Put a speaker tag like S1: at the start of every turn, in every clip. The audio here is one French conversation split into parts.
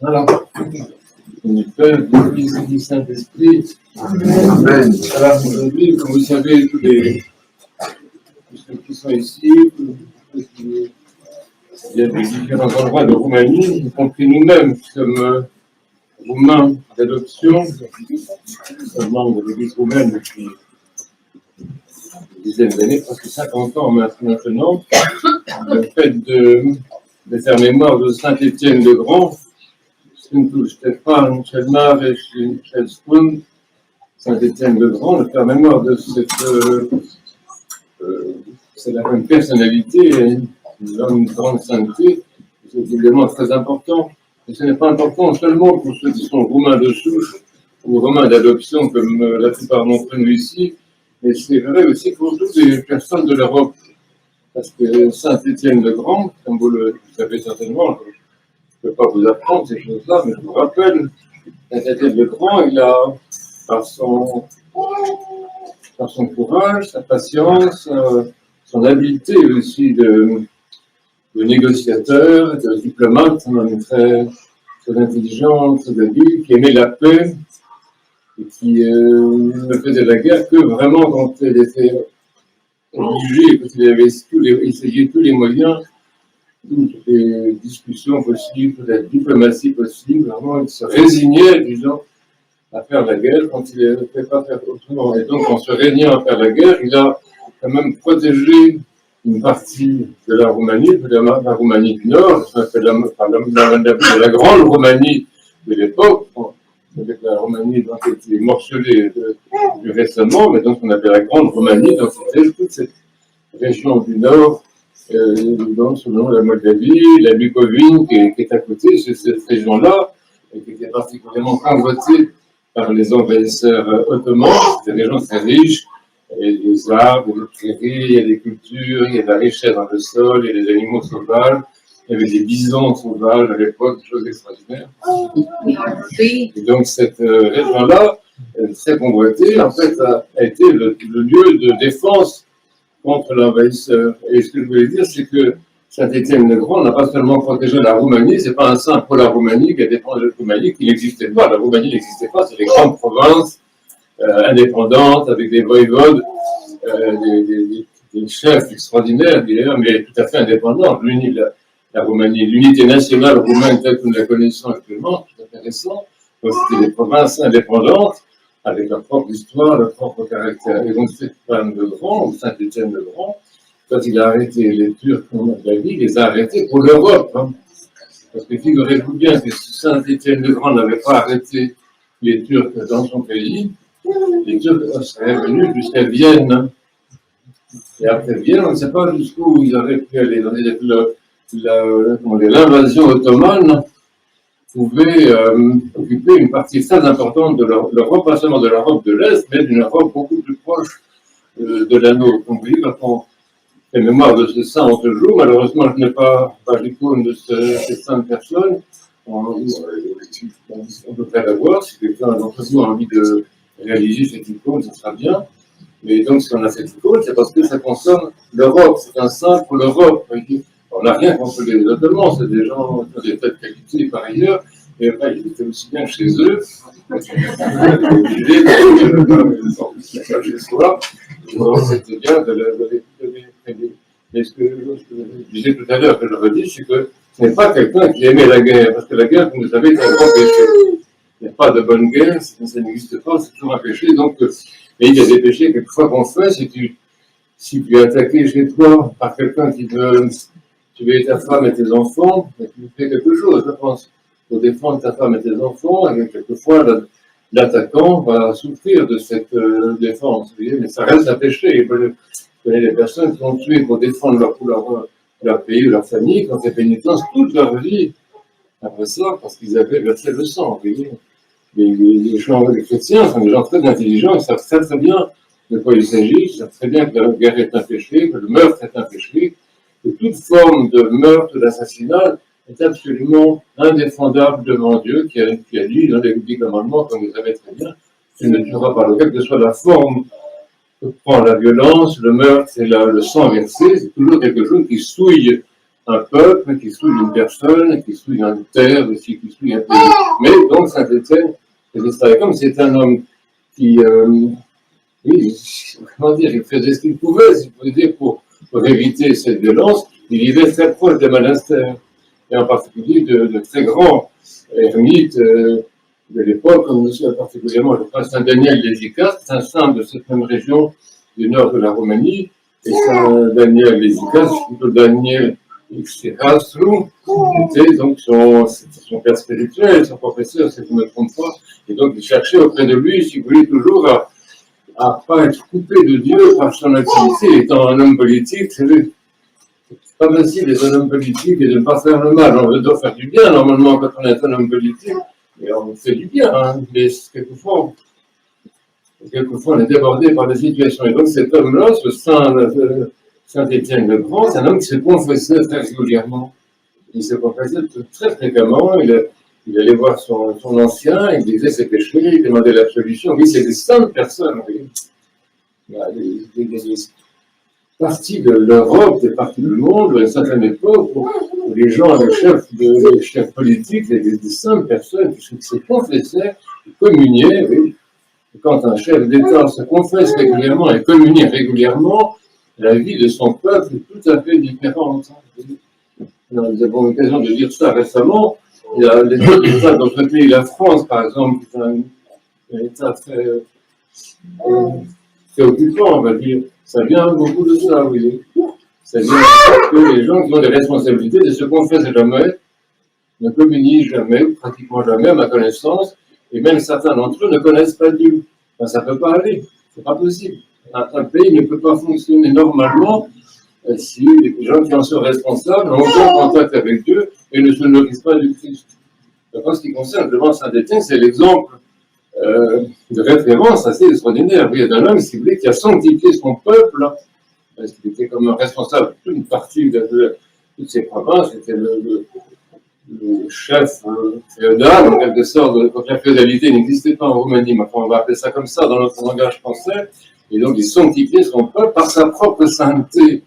S1: Voilà. Du Père, du Fils et du Saint-Esprit. Amen. Alors aujourd'hui, comme vous savez, tous ceux qui sont ici, tous ceux qui viennent de différents endroits de Roumanie, y compris nous-mêmes, qui sommes roumains d'adoption, seulement de l'Église roumaine depuis une dizaine d'années, presque 50 ans maintenant, le fait de faire mémoire de Saint-Étienne le Grand, Stéphane, Chelmar et Chelskoun, Saint-Étienne le Grand, de faire mémoire de c'est la même personnalité, une grande sainteté, c'est évidemment très important. Et ce n'est pas important seulement pour ceux qui sont roumains de souche ou roumains d'adoption, comme la plupart d'entre nous ici, mais c'est vrai aussi pour toutes les personnes de l'Europe. Parce que Saint-Étienne le Grand, comme vous le savez certainement, je ne peux pas vous apprendre ces choses-là, mais je vous rappelle, Saint-Étienne le Grand, il a, par son courage, sa patience, son habileté aussi de négociateur, de diplomate, un homme très intelligent, très habile, qui aimait la paix et qui ne faisait la guerre que vraiment quand elle était obligée, parce qu'il avait essayé tous les moyens, toutes les discussions possibles, toute la diplomatie possible. Vraiment, il se résignait, disons, à faire la guerre quand il ne pouvait pas faire autrement. Et donc, en se résignant à faire la guerre, il a quand même protégé une partie de la Roumanie, de la Roumanie du Nord, ça s'appelle la grande Roumanie de l'époque, avec la Roumanie donc, qui était morcelée plus récemment, mais donc on appelle la grande Roumanie, donc c'était toute cette région du Nord, selon la Moldavie, la Bucovine qui est à côté, c'est cette région-là, et qui était particulièrement convoitée par les envahisseurs ottomans. C'était des gens très riches, il y a des arbres, des prairies, il y a des cultures, il y a de la richesse dans le sol, il y a des animaux sauvages, il y avait des bisons sauvages à l'époque, des choses extraordinaires. Et donc cette région-là, très convoitée, en fait, a été le lieu de défense contre l'envahisseur. Et ce que je voulais dire, c'est que Saint-Étienne le Grand n'a pas seulement protégé la Roumanie, c'est pas un saint pour la Roumanie qui a défendu la Roumanie, qui n'existait pas. La Roumanie n'existait pas, c'est des grandes provinces indépendantes, avec des voïvodes, des chefs extraordinaires, d'ailleurs, mais tout à fait indépendants. La Roumanie, l'unité nationale roumaine telle que nous la connaissons actuellement, tout à fait récent. Donc c'était des provinces indépendantes, avec leur propre histoire, leur propre caractère. Et donc Stéphane le Grand, ou Saint-Étienne le Grand, quand il a arrêté les Turcs de la vie, il les a arrêtés pour l'Europe. Hein. Parce que figurez-vous bien que si Saint-Étienne le Grand n'avait pas arrêté les Turcs dans son pays, les Turcs seraient venus jusqu'à Vienne. Et après Vienne, on ne sait pas jusqu'où ils auraient pu aller. L'invasion ottomane pouvait occuper une partie très importante de l'Europe, pas seulement de l'Europe de l'Est, mais d'une Europe beaucoup plus proche de la nôtre. Donc, vous voyez, quand on fait mémoire de ce saint en ce jour, malheureusement, je n'ai pas l'icône de cette sainte personne. On peut faire la voir, si quelqu'un d'entre vous a envie de réaliser cette icône, ce sera bien. Mais donc, si on a cette icône, c'est parce que ça concerne l'Europe. C'est un saint pour l'Europe. On n'a rien contre les Ottomans, c'est des gens qui ont des tas de qualités par ailleurs, et après, ils étaient aussi bien chez eux. C'était bien de les. Mais ce que je disais tout à l'heure, que je redis, c'est que ce n'est pas quelqu'un qui aimait la guerre, parce que la guerre, vous savez, est un grand péché. Il n'y a pas de bonne guerre, ça n'existe pas, c'est toujours un péché. Donc, mais il y a des péchés quelquefois qu'on fait, si tu es attaqué chez toi par quelqu'un qui veut tuer ta femme et tes enfants, tu fais quelque chose, je pense, pour défendre ta femme et tes enfants, et quelquefois l'attaquant va souffrir de cette défense, vous voyez, mais ça reste un péché. Je connais des personnes qui ont tué pour défendre leur pays ou leur famille, qui ont fait pénitence toute leur vie après ça, parce qu'ils avaient versé le sang, vous voyez. Les chrétiens sont des gens très intelligents, ils savent très très bien de quoi il s'agit, ils savent très bien que la guerre est un péché, que le meurtre est un péché, que toute forme de meurtre, d'assassinat est absolument indéfendable devant Dieu, qui a dit dans les 10 commandements, comme vous savez très bien, tu ne tueras pas. Quelle que soit la forme que prend la violence, le meurtre et le sang versé, c'est toujours quelque chose qui souille un peuple, qui souille une personne, qui souille une terre, aussi, qui souille un pays. Mais donc Saint-Étienne, comme c'est un homme qui, oui, comment dire, il faisait ce qu'il pouvait, si vous pouvez dire, pour éviter cette violence. Il vivait très proche des monastères, et en particulier de très grands ermites de l'époque, comme aussi particulièrement le prince Saint Daniel d'Ézicas, c'est un saint de cette même région du nord de la Roumanie, et Saint Daniel d'Ézicas, plutôt Daniel Xeraslu, était donc son père spirituel, son professeur, si je ne me trompe pas, et donc il cherchait auprès de lui, si vous voulez, toujours à pas être coupé de Dieu par son activité, étant un homme politique, c'est pas facile d'être un homme politique et de ne pas faire le mal. On doit faire du bien, normalement, quand on est un homme politique, et on fait du bien, hein, mais quelquefois, on est débordé par des situations. Et donc cet homme-là, ce Saint-Étienne le Grand, c'est un homme qui se confessait très régulièrement. Il se confessait très fréquemment, il allait voir son ancien, il disait ses péchés, il demandait l'absolution. Oui, c'est des saintes personnes. Oui. Il y a des parties de l'Europe, des parties du monde, à une certaine époque, où les gens, les chefs politiques, des saintes personnes qui se confessaient, qui communiaient. Oui. Et quand un chef d'État se confesse régulièrement et communie régulièrement, la vie de son peuple est tout à fait différente. Nous avons l'occasion de dire ça récemment. Il y a l'État dans notre pays, la France, par exemple, qui est un État très préoccupant, on va dire. Ça vient beaucoup de ça, oui. Ça vient que les gens qui ont des responsabilités ne se confessent jamais, ne communient jamais, pratiquement jamais, à ma connaissance, et même certains d'entre eux ne connaissent pas Dieu. Ben, ça ne peut pas aller, c'est pas possible. Un pays ne peut pas fonctionner normalement si les gens qui en sont responsables n'ont aucun contact avec Dieu et ne se nourrissent pas du Christ. Donc, en ce qui concerne le Saint-Étienne, c'est l'exemple de référence assez extraordinaire. Il y a un homme, si vous voulez, qui a sanctifié son peuple, parce qu'il était comme un responsable de toute une partie de toutes ces provinces, c'était le chef féodal, en quelque sorte, quand la féodalité n'existait pas en Roumanie, mais on va appeler ça comme ça dans notre langage français, et donc il sanctifiait son peuple par sa propre sainteté.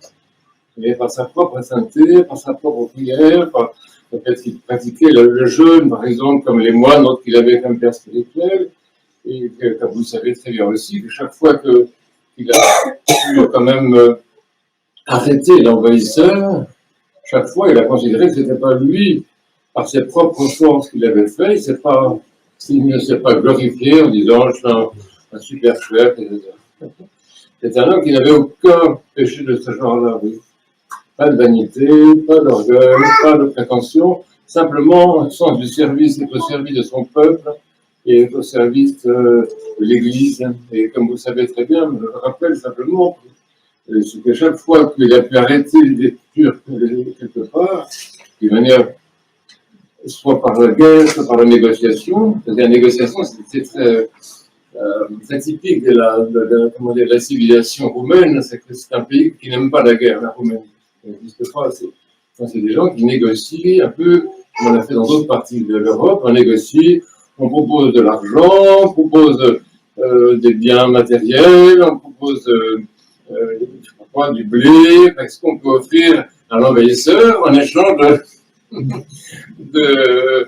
S1: Et par sa propre sainteté, par sa propre prière, par le fait qu'il pratiquait le jeûne, par exemple, comme les moines qu'il avait comme père spirituel, et que, comme vous le savez très bien aussi, que chaque fois qu'il a pu quand même arrêter l'envahisseur, chaque fois il a considéré que ce n'était pas lui, par ses propres forces qu'il avait fait, il ne s'est pas glorifié en disant je suis un super chef, etc. C'est un homme qui n'avait aucun péché de ce genre-là, oui. Pas de vanité, pas d'orgueil, pas de prétention, simplement un sens du service, être au service de son peuple et être au service de l'Église. Et comme vous le savez très bien, je le rappelle simplement, c'est que chaque fois qu'il a pu arrêter d'être turc quelque part, de manière soit par la guerre, soit par la négociation, parce que la négociation c'était très typique de la civilisation roumaine, c'est que c'est un pays qui n'aime pas la guerre, la Roumanie. C'est des gens qui négocient un peu, comme on a fait dans d'autres parties de l'Europe, on négocie, on propose de l'argent, on propose des biens matériels, on propose du blé, ce qu'on peut offrir à l'envahisseur en échange de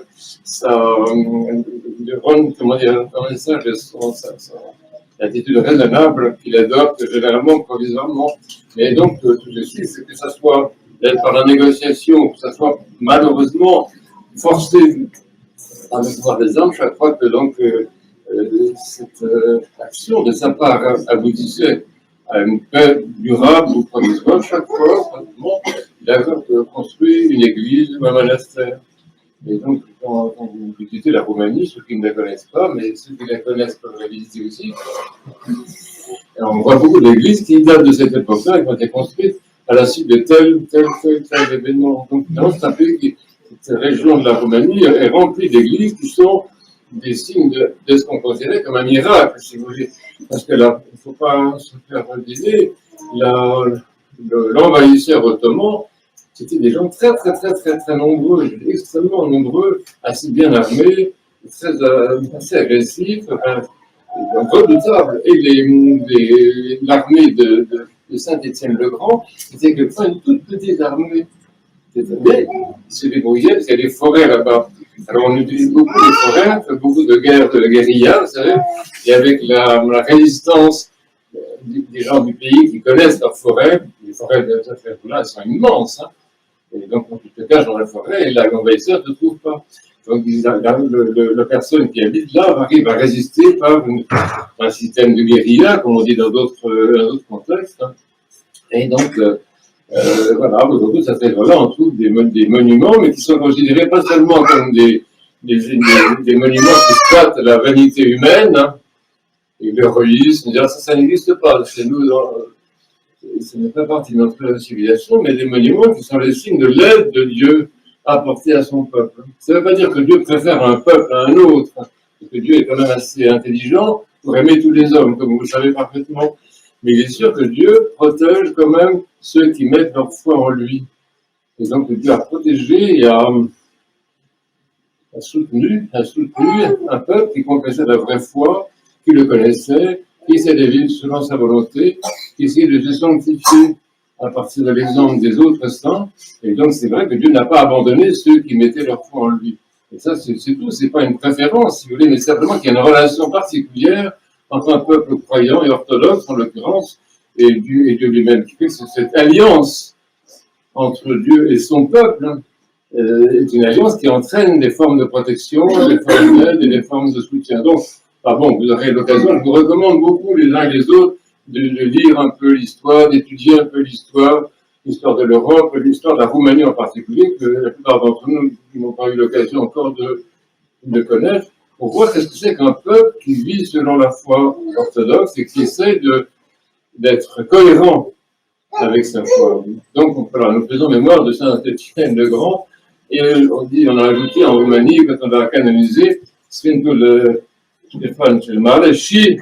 S1: l'attitude raisonnable qu'il adopte généralement provisoirement. Mais donc, tout ceci, c'est que ça soit par la négociation, que ça soit malheureusement forcé à avoir des armes chaque fois que donc cette action de sa part aboutissait à une paix durable ou provisoire, chaque fois, pratiquement, il a construit une église ou un monastère. Et donc, quand vous visitez la Roumanie, ceux qui ne la connaissent pas, mais ceux qui la connaissent peuvent la visiter aussi, et on voit beaucoup d'églises qui datent de cette époque-là et qui ont été construites à la suite de tel événement. Donc, c'est un pays qui, cette région de la Roumanie est remplie d'églises qui sont des signes de ce qu'on considérait comme un miracle, si vous voulez. Parce que là, il ne faut pas se faire reviser, l'envahisseur ottoman, c'était des gens très nombreux, extrêmement nombreux, assez bien armés, assez agressifs, redoutables. Et l'armée de Saint-Étienne le Grand, c'était quelquefois une toute petite armée. Mais il se débrouillait parce qu'il y a des forêts là-bas. Alors on utilise beaucoup les forêts, on fait beaucoup de guerres de guérilla, vous savez, et avec la résistance des gens du pays qui connaissent leurs forêts, les forêts de cette région-là, elles sont immenses, hein. Et donc on te cache dans la forêt et l'envahisseur ne te trouve pas. Donc la personne qui habite là arrive à résister par un système de guérilla, comme on dit dans d'autres contextes, hein. Et donc, voilà, aujourd'hui, ça fait voilà, on trouve des monuments, mais qui sont considérés pas seulement comme des monuments qui flattent la vanité humaine, hein, et l'héroïsme, ça n'existe pas. Chez nous, ce n'est pas partie de notre civilisation, mais des monuments qui sont les signes de l'aide de Dieu apportée à son peuple. Ça ne veut pas dire que Dieu préfère un peuple à un autre, parce que Dieu est quand même assez intelligent pour aimer tous les hommes, comme vous le savez parfaitement. Mais il est sûr que Dieu protège quand même ceux qui mettent leur foi en lui. Et donc Dieu a protégé et a soutenu un peuple qui confessait la vraie foi, qui le connaissait, qui essayait de vivre selon sa volonté, qui essayait de se sanctifier à partir de l'exemple des autres saints. Et donc c'est vrai que Dieu n'a pas abandonné ceux qui mettaient leur foi en lui. Et ça c'est tout, c'est pas une préférence, si vous voulez, mais simplement qu'il y a une relation particulière entre un peuple croyant et orthodoxe, en l'occurrence, et Dieu lui-même, qui fait que cette alliance entre Dieu et son peuple est une alliance qui entraîne des formes de protection, des formes d'aide et des formes de soutien. Donc, vous aurez l'occasion, je vous recommande beaucoup les uns et les autres de lire un peu l'histoire, d'étudier un peu l'histoire de l'Europe, l'histoire de la Roumanie en particulier, que la plupart d'entre nous n'ont pas eu l'occasion encore de connaître, pour voir qu'est-ce que c'est qu'un peuple qui vit selon la foi orthodoxe et qui essaie d'être cohérent avec sa foi. Donc, voilà, nous faisons mémoire de Saint Étienne le Grand, et on a ajouté en Roumanie, quand on l'a canonisé, Sfântul Ștefan cel Mare, și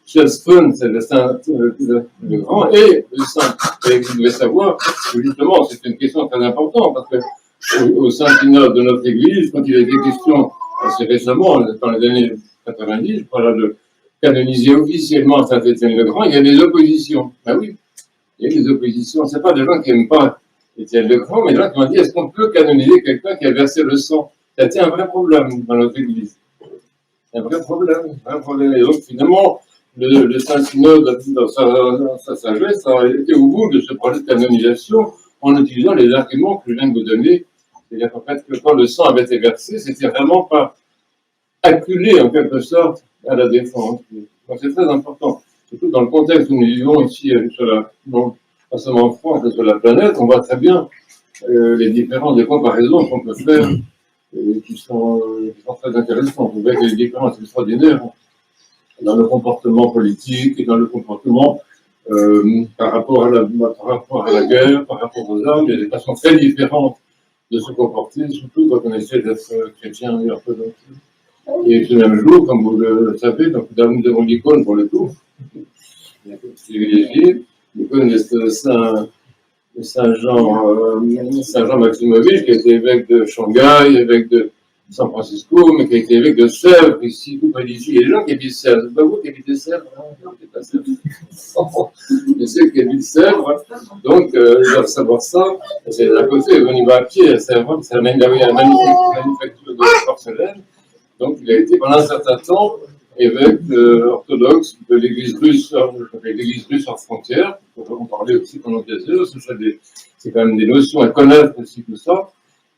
S1: cel Sfânt, c'est le Saint le Grand, et le Saint. Et vous devez savoir que justement, c'est une question très importante, parce que au Saint-Synode de notre Église, quand il a été question assez récemment, dans les années 90, je crois, de canoniser officiellement Saint-Étienne le Grand, il y a des oppositions. Ben oui, il y a des oppositions. Ce n'est pas des gens qui n'aiment pas Étienne le Grand, mais des gens qui ont dit, est-ce qu'on peut canoniser quelqu'un qui a versé le sang? Ça a été un vrai problème dans notre Église. Un vrai problème. Et donc, finalement, le Saint-Synode, dans sa sagesse, a été au bout de ce projet de canonisation en utilisant les arguments que je viens de vous donner. C'est-à-dire qu'en fait, que quand le sang avait été versé, c'était vraiment pas acculé, en quelque sorte, à la défense. Donc, c'est très important. Surtout dans le contexte où nous vivons ici, pas seulement en France, mais sur la planète, on voit très bien les différences des comparaisons qu'on peut faire qui sont très intéressantes. On voit qu'il y a des différences extraordinaires dans le comportement politique et dans le comportement par rapport à la guerre, par rapport aux armes. Il y a des façons très différentes de se comporter, surtout quand on essaie d'être chrétien et orthodoxe. Et ce même jour, comme vous le savez, donc, nous avons l'icône pour le coup, privilégié, l'icône de Saint-Jean Maximovitch, qui a été évêque de Shanghai, évêque de San Francisco, mais qui a été évêque de Sèvres, ici, tout près d'ici. Il y a des gens qui habitent Sèvres. C'est pas vous qui habitez Sèvres, non, c'est pas Sèvres. Je sais qui habitent Sèvres, donc ils doivent savoir ça. C'est à côté, on y va à pied à Sèvres, c'est la manufacture de porcelaine. Donc il a été pendant un certain temps évêque orthodoxe de l'église russe en frontière. On peut en parler aussi pendant des heures, c'est quand même des notions à connaître aussi, tout ça.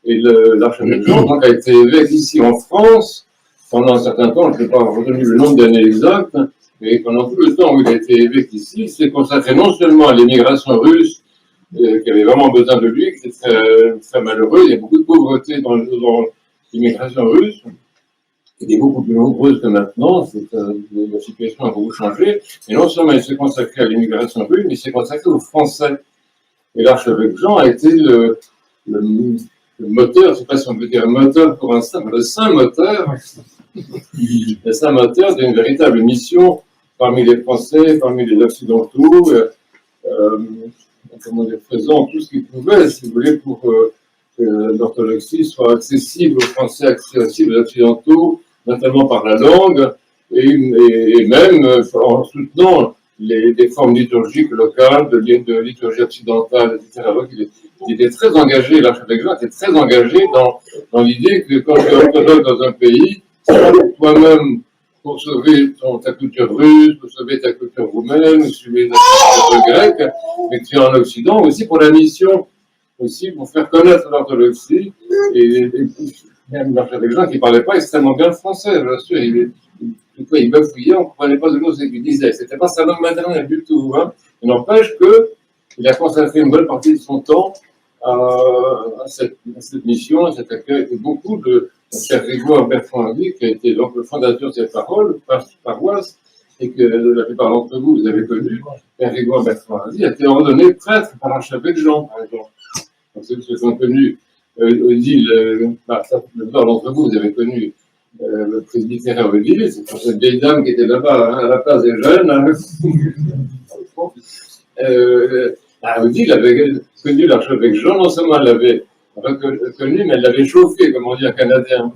S1: Et l'archevêque Jean donc, a été évêque ici en France pendant un certain temps, je n'ai pas retenu le nombre d'années exactes, mais pendant tout le temps où il a été évêque ici, il s'est consacré non seulement à l'émigration russe, qui avait vraiment besoin de lui, qui était très, très malheureux, il y a beaucoup de pauvreté dans l'immigration russe, qui est beaucoup plus nombreuse que maintenant, la situation a beaucoup changé, et non seulement il s'est consacré à l'immigration russe, mais il s'est consacré aux Français. Et l'archevêque Jean a été le moteur, je ne sais pas si on peut dire moteur pour un saint, mais le saint moteur d'une véritable mission parmi les Français, parmi les Occidentaux, faisant tout ce qu'il pouvait, si vous voulez, pour que l'orthodoxie soit accessible aux Français, accessible aux Occidentaux, notamment par la langue, et même en soutenant des formes liturgiques locales, de liturgie occidentale, etc. Donc, il était très engagé, l'archevêque Jean était très engagé dans l'idée que quand tu es orthodoxe dans un pays, c'est pas pour toi-même, pour sauver ta culture russe, pour sauver ta culture roumaine, pour sauver ta culture grecque, mais que tu es en Occident aussi pour la mission, aussi pour faire connaître l'orthodoxie. Et même l'archevêque Jean qui ne parlait pas extrêmement bien le français, bien sûr, il bafouillait, on ne comprenait pas de ce qu'il disait. C'était pas sa langue maternelle du tout. Hein. Il n'empêche qu'il a consacré une bonne partie de son temps à cette mission, à cet accueil. Et beaucoup de Père Grégoire Bertrand-Henry, qui a été donc le fondateur de cette paroisse, et que la plupart d'entre vous, vous avez connu, Père Grégoire Bertrand-Henry a été ordonné prêtre par l'archevêque Jean, par exemple. Donc, ceux qui sont connus, Odile, la plupart d'entre vous, vous avez connu le presbytère Odile, c'est pour cette vieille dame qui était là-bas, hein, à la place des jeunes. Hein. Odile avait connu l'archevêque Jean, non seulement elle l'avait reconnu, mais elle l'avait chauffé, comme on dit en canadien.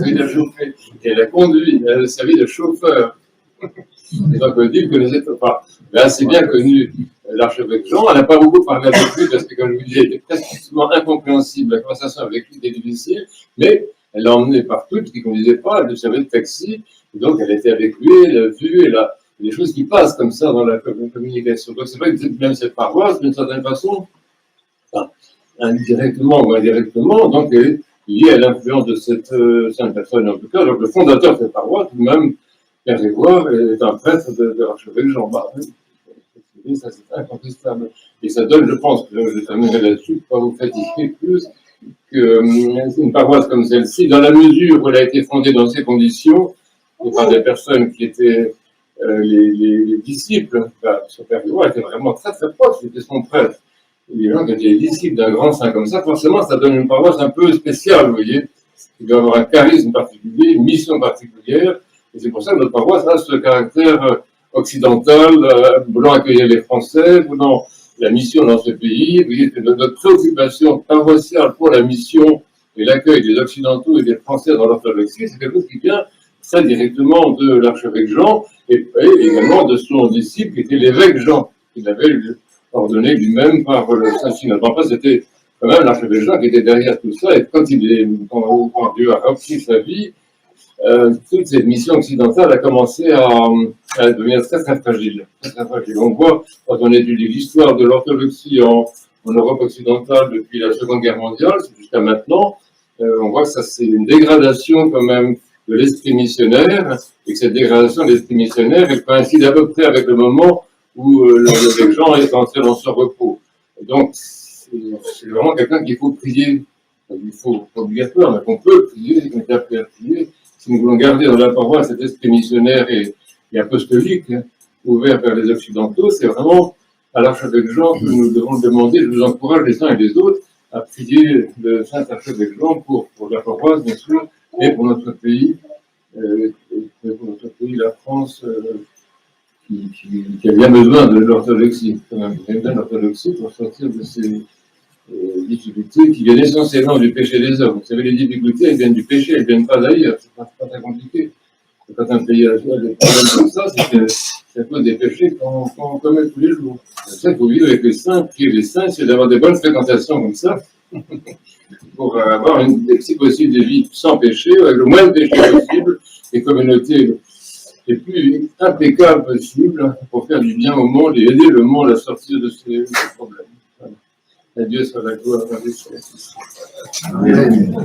S1: Elle l'a chauffé, et elle l'a conduit, elle a servi de chauffeur. Et donc Odile connaissait pas. Elle a assez bien connu l'archevêque Jean. Elle n'a pas beaucoup parlé avec lui, parce que, comme je vous disais, il était presque souvent incompréhensible. La conversation avec lui était difficile, mais elle l'a emmené partout, parce qu'il ne conduisait pas, elle servait de taxi, et donc elle était avec lui, elle l'a vu, elle a des choses qui passent comme ça dans la communication. Donc c'est vrai que même cette paroisse, d'une certaine façon, enfin, indirectement ou indirectement, donc elle est liée à l'influence de cette sainte personne en tout cas. Donc le fondateur de cette paroisse, lui-même, Père Grégoire, est un prêtre de l'archevêque Jean Bart. Ça c'est incontestable. Et ça donne, je pense, que je terminerai là-dessus, pas vous fatiguer plus, qu'une paroisse comme celle-ci, dans la mesure où elle a été fondée dans ces conditions, et par des personnes qui étaient les disciples, son Père Grégoire était vraiment très très proche, c'était son prêtre. Et les gens qui étaient les disciples d'un grand saint comme ça, forcément, ça donne une paroisse un peu spéciale, vous voyez. Il doit avoir un charisme particulier, une mission particulière, et c'est pour ça que notre paroisse a ce caractère occidental, voulant accueillir les Français, voulant la mission dans ce pays. Vous voyez, notre préoccupation paroissiale pour la mission et l'accueil des Occidentaux et des Français dans l'orthodoxie, c'est quelque chose qui vient très directement de l'archevêque Jean et également de son disciple qui était l'évêque Jean, qu'il avait ordonné lui-même par le Saint-Synode. Enfin, c'était quand même l'archevêque Jean qui était derrière tout ça, et quand Dieu a repris sa vie, toute cette mission occidentale a commencé à devenir très très fragile. Très, très fragile. On voit, quand on étudie l'histoire de l'orthodoxie en Europe occidentale depuis la Seconde Guerre mondiale jusqu'à maintenant, on voit que ça c'est une dégradation quand même de l'esprit missionnaire, et que cette dégradation de l'esprit missionnaire elle coïncide à peu près avec le moment où l'évêque Jean est entré dans son repos. Et donc, c'est vraiment quelqu'un qu'il faut prier. Il faut obligatoire, mais qu'on peut prier, qu'on est appelé à prier. Si nous voulons garder dans la paroisse cet esprit missionnaire et apostolique, ouvert vers les Occidentaux, c'est vraiment à l'archevêque Jean que nous devons demander. Je vous encourage les uns et les autres à prier le saint archevêque Jean pour la paroisse, bien sûr, et pour notre pays, la France, qui a bien besoin de l'orthodoxie, quand même, bien besoin de l'orthodoxie pour sortir de ces difficultés qui viennent essentiellement du péché des hommes. Vous savez, les difficultés, elles viennent du péché, elles ne viennent pas d'ailleurs, c'est pas très compliqué. Et quand un pays a des problèmes comme ça, c'est à cause des péchés qu'on commet tous les jours. C'est ça qu'il faut vivre avec les saints, prier les saints, c'est d'avoir des bonnes fréquentations comme ça, pour avoir, si possible, des vies sans péché, avec le moins de péché possible, des communautés les plus impeccables possibles, pour faire du bien au monde et aider le monde à sortir de ces problèmes. Voilà. Adieu sur la gloire. Amen.